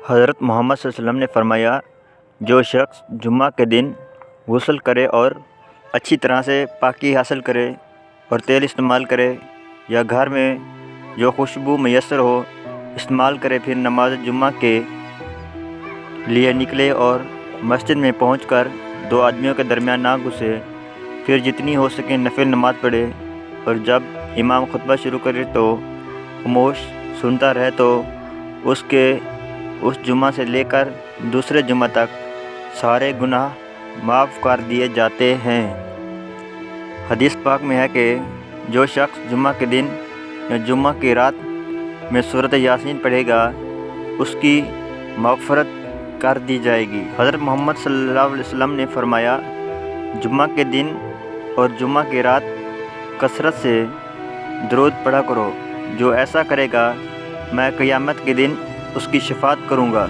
حضرت محمد صلی اللہ علیہ وسلم نے فرمایا، جو شخص جمعہ کے دن غسل کرے اور اچھی طرح سے پاکی حاصل کرے اور تیل استعمال کرے یا گھر میں جو خوشبو میسر ہو استعمال کرے، پھر نماز جمعہ کے لیے نکلے اور مسجد میں پہنچ کر دو آدمیوں کے درمیان نہ گھسے، پھر جتنی ہو سکے نفل نماز پڑھے، اور جب امام خطبہ شروع کرے تو خاموش سنتا رہے، تو اس جمعہ سے لے کر دوسرے جمعہ تک سارے گناہ معاف کر دیے جاتے ہیں۔ حدیث پاک میں ہے کہ جو شخص جمعہ کے دن یا جمعہ کی رات میں سورۃ یاسین پڑھے گا اس کی مغفرت کر دی جائے گی۔ حضرت محمد صلی اللہ علیہ وسلم نے فرمایا، جمعہ کے دن اور جمعہ کی رات کثرت سے درود پڑھا کرو، جو ایسا کرے گا میں قیامت کے دن اس کی شفاعت کروں گا۔